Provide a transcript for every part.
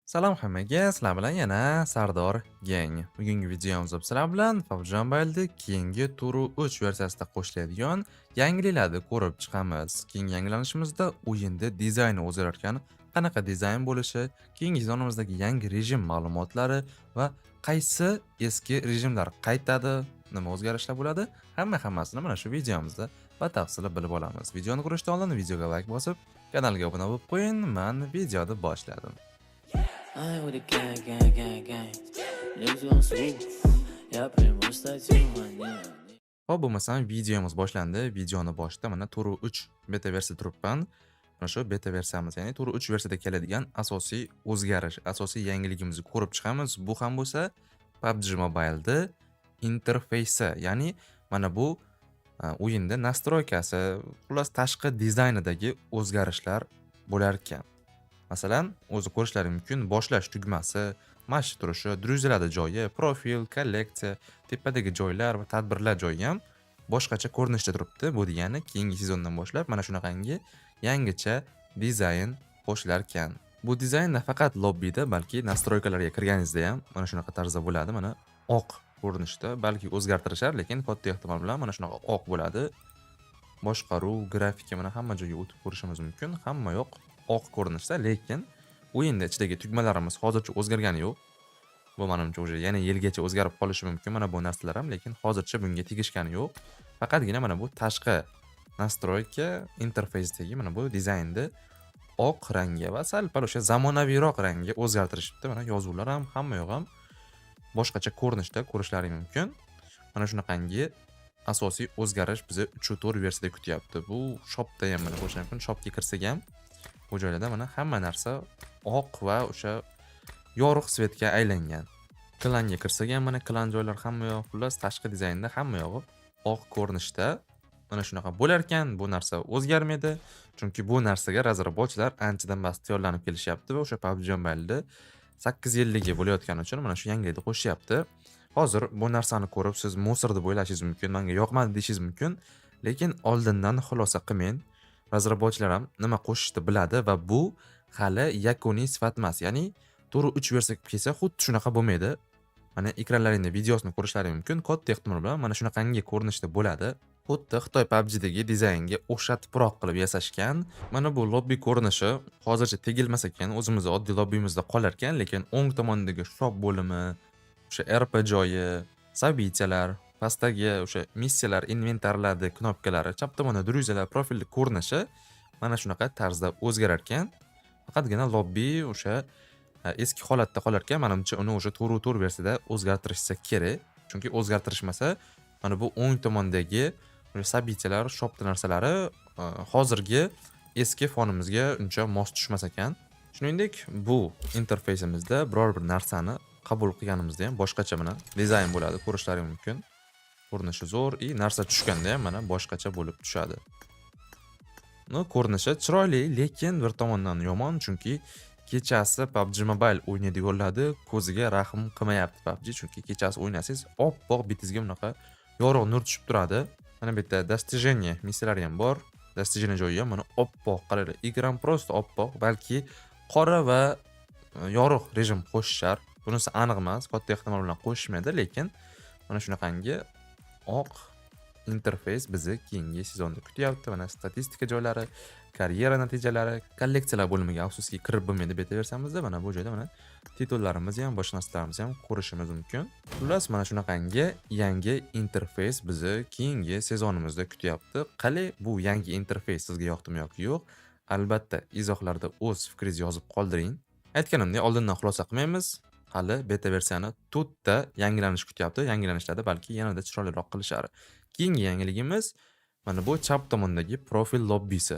Salom hammaga, sizlar bilan yana Sardor Gang. Bugungi videomizda sizlar bilan PUBG Mobile'da keyingi turi 3 versiyasida qo'shiladigan yangiliklarni ko'rib chiqamiz. Keyingi yangilanishimizda o'yinda dizayni o'zgararkan, qanaqa dizayn bo'lishi, keyingi sezonimizdagi yangi rejim ma'lumotlari va qaysi eski rejimlar qaytadi, nima o'zgarishlar bo'ladi, hammasini mana shu videomizda batafsil bilib olamiz. Videoni ko'rishdan oldin videoga like bosib, kanalga obuna bo'lib qo'ying. Men videoni boshladim. I with a gang, gang, gang, gang. Niggas gon' swoop. Я приму статью, money. Xo'p, bo'lmasam videomiz boshlandi. Videoni boshida mana Turu 3 beta versiya turibman. Mana shu beta versiyamiz, ya'ni Turu 3 versiyada keladigan asosiy o'zgarish, asosiy yangiligimizni ko'rib chiqamiz. Bu ham bo'lsa PUBG Mobile'da interfeysi, ya'ni mana bu o'yinda nastroykasi, xullas tashqi dizaynidagi o'zgarishlar bo'lar ekan. Masalan, o'zi ko'rishlari mumkin, boshlash tugmasi, mashq turishi, druzilada joyi, profil, kolleksiya, tepadagi joylar va tadbirlar joyi ham boshqacha ko'rinishda turibdi. Bu degani keyingi sezondan boshlab mana shunaqangi yangicha dizayn qo'shilar ekan. Bu dizayn nafaqat lobbida, balki nastroykalarga kirganingizda ham mana shunaqa tarzda bo'ladi. Mana oq ko'rinishda, balki o'zgartirishar, lekin katta ehtimol bilan mana shunaqa oq bo'ladi. Boshqaruv, grafika, mana hamma joyga o'tib ko'rishimiz mumkin. Hamma yoq oq ko'rinishda, lekin o'yinda ichidagi tugmalarimiz hozircha o'zgargani yo'q. Bu menimcha o'sha yana yilgacha o'zgarib qolishi mumkin mana bu narsalar ham, lekin hozircha bunga tegishgani yo'q. Faqatgina mana bu tashqi nastroyka interfeysdagi mana bu dizaynni oq rangga va sal-pal o'sha zamonaviyroq rangga o'zgartirishibdi. Mana yozuvlar ham hamma yoq ham boshqacha ko'rinishda ko'rishlari mumkin. Mana shunaqangi asosiy o'zgarish bizni 3.4 versiyada kutyapti. Bu shopda ham mana ko'rish mumkin. Shopga kirsak ham bu joylarda mana hamma narsa oq va o'sha yorug' svetga aylangan. Klanga kirsak ham mana klan joylar hamma yoq, xullas tashqi dizaynda hamma yog'i oq ko'rinishda. Mana shunaqa bo'lar ekan, bu narsa o'zgarmaydi. Chunki bu narsaga razrabochilar anchadan bas tayyorlanib kelishyapti va o'sha PUBG Mobile'da 8 yilligi bo'layotgani uchun mana shu yangilikni qo'shyapti. Hozir bu narsani ko'rib siz musor deb o'ylashingiz mumkin, menga yoqmadi deyishingiz mumkin, lekin oldindan xulosa qilmang. Razrabochilar ham nima qo'shishni biladi va bu hali yakuniy sifat emas. Ya'ni Turu 3 versiya kelsa xuddi shunaqa bo'lmaydi. Mana ekranlaringda videosini ko'rishlari mumkin. Katta ehtimol bilan mana shunaqangi ko'rinishda bo'ladi. Xuddi Xitoy PUBG'dagi dizaynga o'xshatibroq qilib yasashgan. Mana bu lobbi ko'rinishi hozircha tegilmas ekan, o'zimizning oddiy lobbimizda qolar ekan, lekin o'ng tomondagi shop bo'limi, o'sha RP joyi, sabitiyalar, pastdagi o'sha missiyalar, inventarlardagi knopkalari, chap tomonda druziyalar profilni ko'rinishi mana shunaqa tarzda o'zgarar ekan. Faqatgina lobbi o'sha eski holatda qolar ekan. Menimcha uni o'sha Turu tur versiyada o'zgartirishsa kerak. Chunki o'zgartirishmasa, mana bu o'ng tomondagi sabitiyalar, shop narsalari hozirgi eski fonimizga uncha mos tushmas ekan. Shuningdek, bu interfeysimizda biror bir narsani qabul qilganimizda ham boshqacha mana dizayn bo'ladi, ko'rishlari mumkin. Ko'rinishi zo'r, narsa tushganda ham mana boshqacha bo'lib tushadi. Ko'rinishi chiroyli, lekin bir tomondan yomon, chunki kechasi PUBG Mobile o'ynaydiganlarni ko'ziga rahm qilmayapti PUBG, chunki kechasi o'ynasangiz oppoq bitizga bunaqa yorug' nur tushib turadi. Mana bu yerda достижение missiyalari ham bor. Достижение joyi ham mana oppoq, qaranglar, ekran prosta oppoq, balki qora va yorug' rejim qo'shishar. Bunisi aniq emas, katta ehtimol bilan qo'shishmaydi, lekin mana shunaqangi oq interfeys bizni keyingi sezonda kutyapti. Mana statistika joylari, karyera natijalari, kolleksiyalar bo'limiga afsuski kirib bo'lmaydi beta versiyamizda. Mana bu joyda mana titullarimizni ham, boshqa narsalarimizni ham ko'rishimiz mumkin. Xullas, mana shunaqangi yangi interfeys bizni keyingi sezonimizda kutyapti. Qali bu yangi interfeys sizga yoqdimi yoki yo'q? Albatta, izohlarda o'z fikringizni yozib qoldiring. Aytganimdek, oldindan xulosa qilmaymiz. Hali beta versiyani to'rtta yangilanish kutyapti. Yangilanishlarda balki yanada chiroyliroq qilishar. Keyingi yangiligimiz mana bu chap tomondagi profil lobbisi.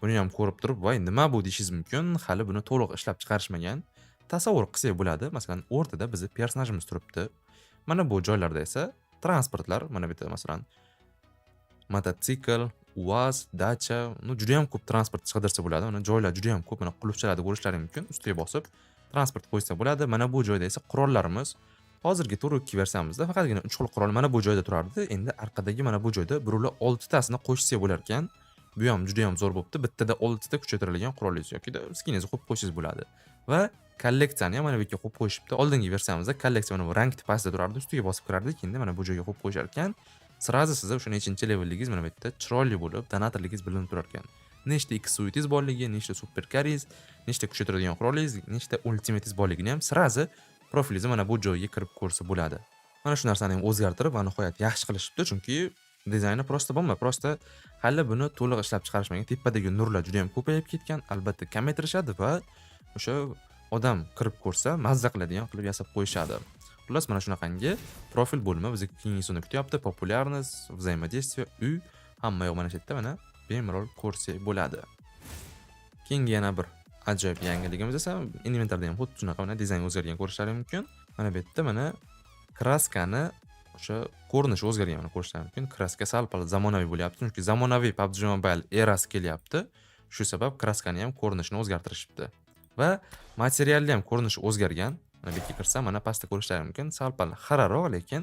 Buni ham ko'rib turib, voy nima bu deyishingiz mumkin. Hali buni to'liq ishlab chiqarishmagan. Tasavvur qilsak bo'ladi. Masalan, o'rtada bizning personajimiz turibdi. Mana bu joylarda esa transportlar, mana bu yerda masalan mototsikl, UAZ, dacha, juda ham ko'p transport qidirsa bo'ladi. Mana joylar juda ham ko'p, mana qulupchalarni ko'rishlari mumkin. Ustiga bosib transport qo'ysa bo'ladi. Mana bu joyda esa qurollarimiz hozirgi Turu 2 versiyamizda faqatgina 3 xil qurol mana bu joyda turardi. Endi orqadagi mana bu joyda biruvlar 6 tasini qo'shsa bo'lar ekan. Bu ham juda ham zo'r bo'pti. Bittada 6 ta kuchaytirilgan qurolingiz yoki skinizni qo'yib qo'ysangiz bo'ladi. va kolleksiyani ham mana bu yerga qo'yib qo'yishibdi. Oldingi versiyamizda kolleksiya mana bu rang pastda turardi, ustiga bosib kirardik. Endi mana bu joyga qo'yib qo'yishar ekan. Sirazi sizda o'sha nechinchi levelligingiz mana bu yerda chiroyli bo'lib, donatorligingiz bilinib turar ekan. Nechta X suitingiz borligi, nechta super carries, nechta kuchaytiradigan qurolingiz, nechta ultimatingiz borligini ham sirazi profilingizni mana bu joyga kirib ko'rsa bo'ladi. Mana shu narsani ham o'zgartirib va nihoyat yaxshi qilishibdi, chunki dizayni prosta bo'lma, prosta hali buni to'liq ishlab chiqarishmagan. Tepadagi nurlar juda ham ko'payib ketgan, albatta kamaytirishadi va o'sha odam kirib ko'rsa mazza qiladigan qilib yasab qo'yishadi. Xullas mana shunaqangi profil bo'limi bizni keyingisini kutyapti. Populyarность, взаимодействие, uy hamma yoq mana shu yerda mana bemalol ko'rsak bo'ladi. Keyingi yana bir ajoyib yangiligimiz esa inventarda ham xuddi shunaqa mana dizayn o'zgargan ko'rishlari mumkin. Mana bu yerda mana kraskani o'sha ko'rinishi o'zgargan mana ko'rishlari mumkin. Kraska sal-pal zamonaviy bo'lyapti, chunki zamonaviy PUBG Mobile erasi kelyapti. Shu sabab kraskani ham ko'rinishini o'zgartirishibdi. Va materialni ham ko'rinishi o'zgargan. Mana bu yerga kirsam mana pastda ko'rishlari mumkin. Sal-pal xiraroq, lekin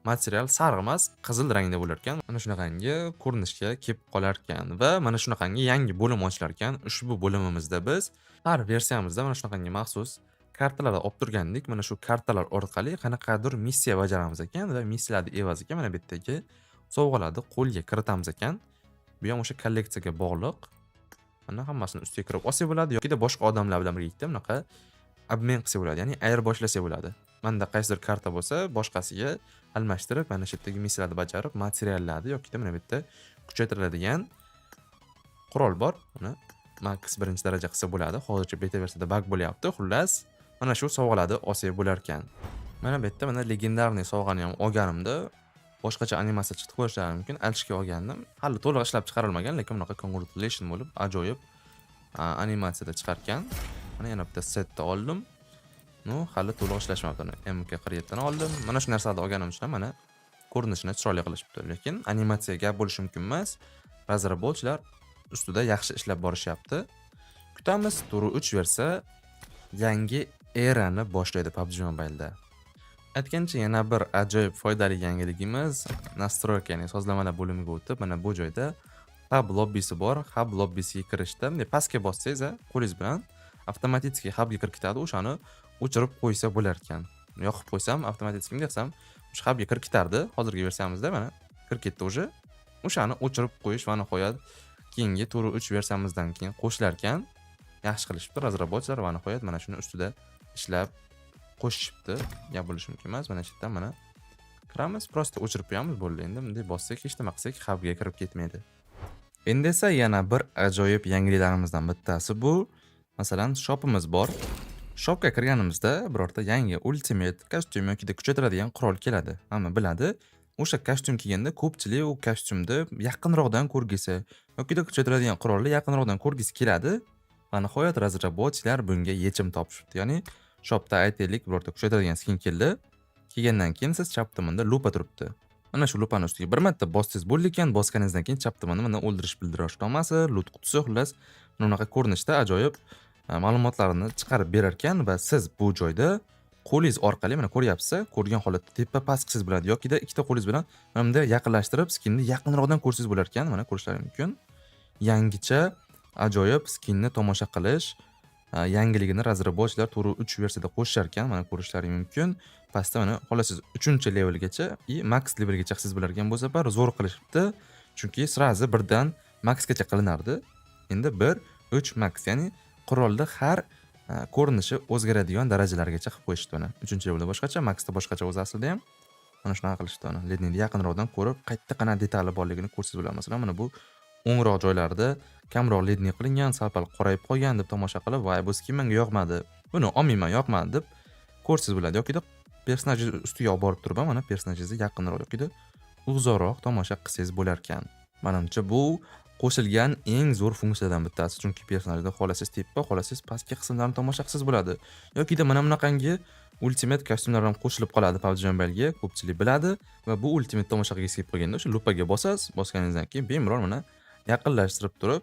material sariq emas, qizil rangda bo'lar ekan. Mana shunaqangi ko'rinishga kelib qolar ekan va mana shunaqangi yangi bo'lim ochilar ekan. Ushbu bo'limimizda biz har versiyamizda mana shunaqangi maxsus kartalar olib turgandik. Mana shu kartalar orqali qanaqadir missiya bajaramiz ekan va missiyalarni evaziga mana bu yerdagi sovg'alarni qo'lga kiritamiz ekan. Bu ham o'sha kolleksiyaga bog'liq. Mana hammasini ustiga kirib olsa bo'ladi yoki boshqa odamlar bilan birgalikda bunaqa obmen qilsa bo'ladi, ya'ni ayirboshlasa bo'ladi. Menda qaysidir karta bo'lsa, boshqasiga almashtirib, mana shu yerdagi missiyalarni bajarib, materiallarni yoki mana bu yerda kuchaytiriladigan qurol bor. Uni max 1-daraja qilsa bo'ladi. Hozircha beta versiyada bug bo'lyapti. Xullas, mana shu sovg'alarni olsa bo'lar ekan. Mana bu yerda mana legendarniy sovg'ani ham olganimda boshqacha animatsiya chiqib qo'yishlari mumkin. Alishga olgandim. Hali to'liq ishlab chiqarilmagan, lekin bunaqa congratulation bo'lib, ajoyib animatsiyada chiqargan. Mana yana bitta setni oldim. Hali to'liq ishlashmabdi. MK47 dan oldim. Mana shu narsalarni olganim uchun mana ko'rinishini chiroyli qilishibdi. Lekin animatsiya gap bo'lishi mumkin emas. Razrabolchilar ustida yaxshi ishlab borishyapti. Kutamiz, Turu 3 versiya yangi erani boshlaydi PUBG Mobile'da. Aytgancha yana bir ajoyib foydali yangiligimiz nastroyka, ya'ni sozlamalar bo'limiga o'tib, mana bu joyda hub lobbisi bor. Hub lobbisiga kirishda, pastga bossangiz, qo'lingiz bilan avtomatik hubga kirib ketadi. O'shani o'chirib qo'ysa bo'lar ekan. Yoqib qo'ysam, avtomatik desam, o'sha hubga kirib ketardi. Hozirgi versiyamizda mana kirib ketdi o'sha. O'shani o'chirib qo'yish va nihoyat keyingi Turu 3 versiyamizdan keyin qo'shilar ekan. Yaxshi qilishibdi razrabolchilar va nihoyat mana shuni ustida ishlab qo'shishibdi. Gap bo'lishi mumkin emas. Mana shu yerdan mana kiramiz, prosta o'chirib qo'yamiz bo'ldi. Endi bunday bossak, hech nima qilsak hubga kirib ketmaydi. Endi esa yana bir ajoyib yangiliklarimizdan bittasi bu. Masalan, shopimiz bor. Shopga kirganimizda birorta yangi ultimate kostyum yoki kuchaytiradigan qurol keladi. Hamma biladi. O'sha kostyum kiyganda ko'pchilik u kostyumni yaqinroqdan ko'rgisi yoki kuchaytiradigan qurolni yaqinroqdan ko'rgisi keladi. Va nihoyat razrabolchilar bunga yechim topishibdi. Ya'ni shopda aytaylik birorta kuchaytiradigan skin keldi. Kelgandan keyin siz chap tomonda lupa turibdi. Mana shu lupani ustiga bir marta bossangiz bo'ldi ekan, bosganingizdan keyin chap tomonda mana o'ldirish bildirish tomasi, lut qutisi, xullas bunaqa ko'rinishda ajoyib ma'lumotlarni chiqarib berar ekan va siz bu joyda qo'lingiz orqali mana ko'ryapsiz, ko'rgan holatda tepa past qilsangiz bo'ladi yokida ikkita qo'lingiz bilan mana bunday yaqinlashtirib skinni yaqinroqdan ko'rsangiz bo'lar ekan. Mana ko'rishlaringiz mumkin. Yangicha ajoyib skinni tomosha qilish yangiligini razrabolchilar Turu 3 versiyada qo'shishar ekan. Mana ko'rishlaringiz mumkin. Pastda mana xolasiz 3-levelgacha и max levelgacha qilsangiz bo'lar ekan. Bu safar zo'r qilishibdi. Chunki sirazi birdan maxgacha qilinardi. Endi 1, 3 max, ya'ni qurolda har ko'rinishi o'zgaradigan darajalargacha qilib qo'yishdi buni. 3-levelda boshqacha, maxda boshqacha o'zi aslida ham. Mana shunaqa qilishdi uni. Ledni yaqinroqdan ko'rib, qayerda qanaqa detali borligini ko'rsangiz bo'ladi. Masalan, mana bu o'ngroq joylarda kamroq ledni qilingan, sal-pal qorayib qolgan deb tomosha qilib, "Voy, bu skin menga yoqmadi. Buni olmayman, yoqmadi" deb ko'rsangiz bo'ladi. Yoki personajingiz ustiga olib borib turib, mana personajingizni yaqinroq yoki uzoqroq tomosha qilsangiz bo'lar ekan. Menimcha bu qo'shilgan eng zo'r funksiyadan bittasi, chunki personajda xolasiz tepa, xolasiz pastki qismlarni tomosha qilsangiz bo'ladi. Yoki mana bunaqangi ultimate kostyumlar ham qo'shilib qoladi PUBG Mobile'ga, ko'pchilik biladi va bu ultimate tomosha qilgisi kelib qolganda o'sha lupaga bosasiz, bosganingizdan keyin bemalol mana yaqinlashtirib turib,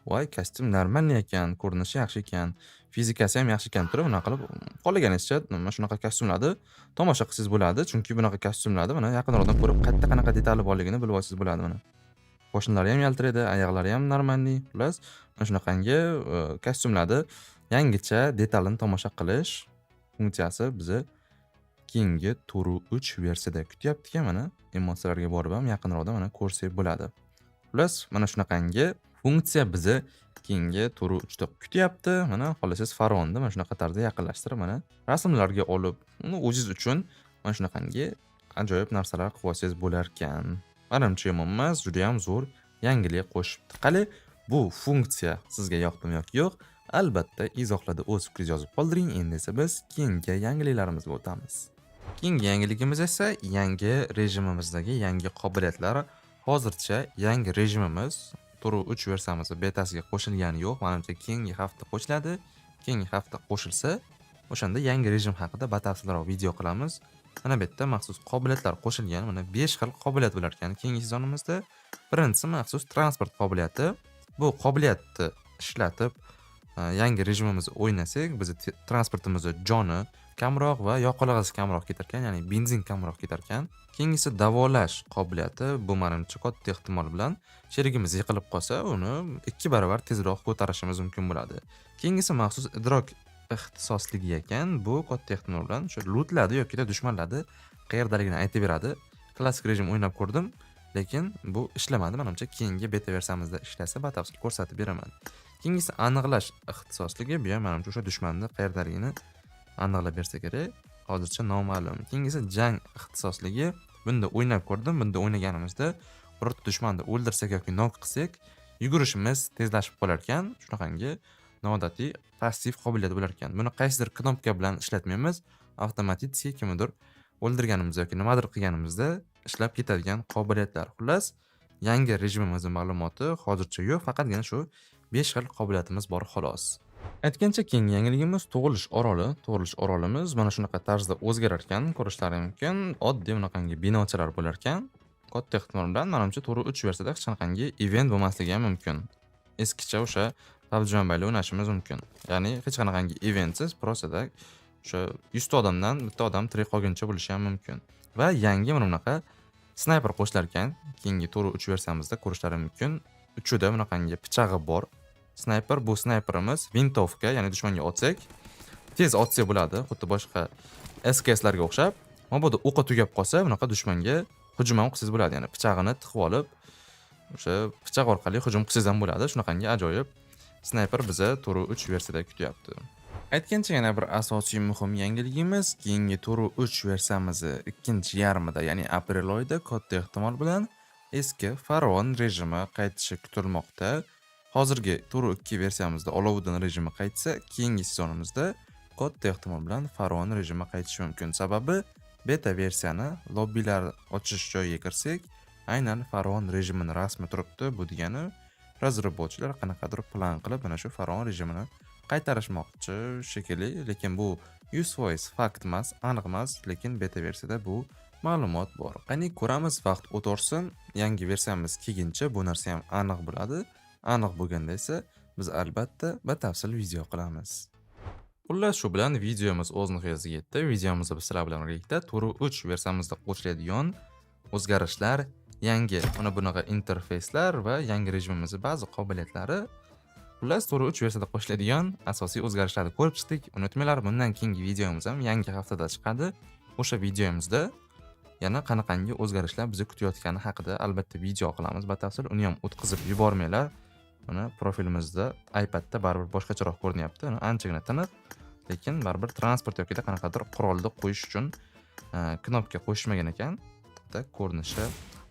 "Voy, kostyum normalniy ekan, ko'rinishi yaxshi ekan, fizikasi ham yaxshi ekan" turib, mana qilib xohlaganingizcha mana shunaqa kostyumlarni tomosha qilsangiz bo'ladi. Chunki bunaqa kostyumlarni mana yaqinroqdan ko'rib, qayerda qanaqa detali borligini bilib olsangiz bo'ladi mana. Qo'shnilari ham yaltiraydi, oyoqlari ham normalniy. Xullas, mana shunaqangi kostyumlarni yangicha detalini tomosha qilish funksiyasi bizni keyingi turi 3 versiyada kutyapti ekan, mana emotsiyalarga borib ham yaqinroqda mana ko'rsak bo'ladi. Xullas, mana shunaqangi funksiya bizni keyingi turi 3 da kutyapti. Mana xohlasangiz Faronni mana shunaqa tarzda yaqinlashtirib, mana rasmlarga olib, uni o'zingiz uchun mana shunaqangi ajoyib narsalar qilib olsangiz bo'lar ekan. Menimcha yomon emas, juda ham zo'r yangilik qo'shibdi. Qani, bu funksiya sizga yoqdimi yoki yo'q? Albatta izohlarda o'z fikringizni yozib qoldiring. Endi esa biz keyingi yangiliklarimizga o'tamiz. Keyingi yangiligimiz esa yangi rejimimizdagi yangi qobiliyatlar. Hozircha yangi rejimimiz turi 3 versiyamiz betasiga qo'shilgani yo'q. Menimcha keyingi hafta qo'shiladi. Keyingi hafta qo'shilsa, o'shanda yangi rejim haqida batafsilroq video qilamiz. Mana bu yerda maxsus qobiliyatlar qo'shilgan. Mana 5 xil qobiliyat bo'lar ekan keyingi sezonimizda. Birinchisi maxsus transport qobiliyati. Bu qobiliyatni ishlatib yangi rejimimizni o'ynasak, biz transportimizning joni kamroq va yoqilg'isi kamroq ketar ekan, ya'ni benzin kamroq ketar ekan. Keyingisi davolash qobiliyati. Bu menimcha katta ehtimol bilan sherigimiz yiqilib qolsa, uni 2 barobar tezroq ko'tarishimiz mumkin bo'ladi. Keyingisi maxsus idrok ixtisosligi ekan. Bu katta ehtimol bilan o'sha lootladi yoki dushmanlarni qayerdaligini aytib beradi. Klassik rejim o'ynab ko'rdim, lekin bu ishlamadi. Menimcha keyingi beta versiyamizda ishlasa batafsil ko'rsatib beraman. Keyingisi aniqlash ixtisosligi. Bu ham menimcha o'sha dushmanni qayerdaligini aniqlab bersa kerak. Hozircha noma'lum. Keyingisi jang ixtisosligi. Bunda o'ynab ko'rdim. Bunda o'ynaganimizda birorta dushmanni o'ldirsak yoki nok qilsak, yugurishimiz tezlashib qolar ekan. Shunaqangi noodatiy passiv qobiliyat bo'lar ekan. Buni qaysidir knopka bilan ishlatmaymiz. Avtomatik kimnidir o'ldirganimizda yoki nimadir qilganimizda ishlab ketadigan qobiliyatlar. Xullas, yangi rejimimizning ma'lumoti hozircha yo'q, faqatgina shu 5 xil qobiliyatimiz bor xolos. Aytgancha keyingi yangiligimiz tug'ilish oroli. Tug'ilish orolimiz mana shunaqa tarzda o'zgarar ekan, ko'rishlari mumkin. Oddiy bunaqangi binochalar bo'lar ekan. Katta ehtimol bilan menimcha turi 3 versiyada hech qanaqangi event bo'lmasligi ham mumkin. Eskicha o'sha PUBG Mobile o'ynashimiz mumkin. Ya'ni hech qanaqangi eventsiz, prostada o'sha 100 ta odamdan bitta odam tirik qolguncha bo'lishi ham mumkin. Va yangi mana bunaqa snayper qo'shilar ekan. Keyingi turi 3 versiyamizda ko'rishlari mumkin. Uchida bunaqangi pichog'i bor. Snayper, bu snayperimiz vintovka, ya'ni dushmanga otsak, tez otsa bo'ladi, xuddi boshqa SKSlarga o'xshab. Mabodo o'qi tugab qolsa, bunaqa dushmanga hujum ham qilsangiz bo'ladi, ya'ni pichog'ini tiqib olib, o'sha pichoq orqali hujum qilsangiz ham bo'ladi. Shunaqangi ajoyib snayper bizni turi 3 versiyada kutyapti. Aytgancha yana bir asosiy muhim yangiligimiz keyingi turi 3 versiyamizni ikkinchi yarmida, ya'ni aprel oyida katta ehtimol bilan eski Faron rejimi qaytishi kutilmoqda. Hozirgi turi 2 versiyamizda Olovuddin rejimi qaytsa, keyingi sezonimizda katta ehtimol bilan Faron rejimi qaytishi mumkin. Sababi beta versiyani lobbilar ochish joyiga kirsak, aynan Faron rejimini rasmi turibdi. Bu degani razraботchilar qanaqadir plan qilib mana shu Faron rejimini qaytarishmoqchi shekilli, lekin bu 100% fakt emas, aniq emas, lekin beta versiyada bu ma'lumot bor. Qani ko'ramiz, vaqt o'tsin, yangi versiyamiz kelguncha bu narsa ham aniq bo'ladi. Aniq bo'lganda esa biz albatta batafsil video qilamiz. Xullas, shu bilan videomiz o'z nihoyasiga yetdi. Videomizda biz sizlar bilan birgalikda turi 3 versiyamizda qo'shiladigan o'zgarishlar, yangi mana bunaqa interfeyslar va yangi rejimimizning ba'zi qobiliyatlari, xullas turi 3 versiyada qo'shiladigan asosiy o'zgarishlarni ko'rib chiqdik. Unutmanglar, bundan keyingi videomiz ham yangi haftada chiqadi. O'sha videomizda yana qanaqangi o'zgarishlar bizni kutayotgani haqida albatta video qilamiz. Batafsil uni ham o'tkazib yubormanglar. Mana profilimizda iPadda baribir boshqacharoq ko'rinyapti. Anchagina tiniq, lekin baribir transport yoki qanaqadir qurolni qo'yish uchun knopka qo'shmagan ekan. Bitta ko'rinishi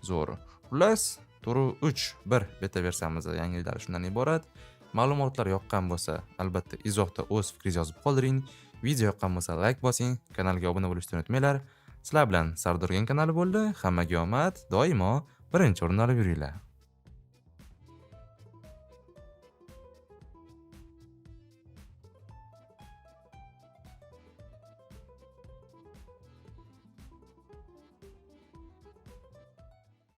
zo'r. Xullas, turi 3.1 beta versiyamizda yangiliklari shundan iborat. Ma'lumotlar yoqqan bo'lsa, albatta izohda o'z fikringizni yozib qoldiring. Video yoqqan bo'lsa like bosing, kanalga obuna bo'lishni unutmanglar. Sizlar bilan Sardorgan kanali bo'ldi. Hammaga omad, doimo birinchi o'rinda olib yuringlar.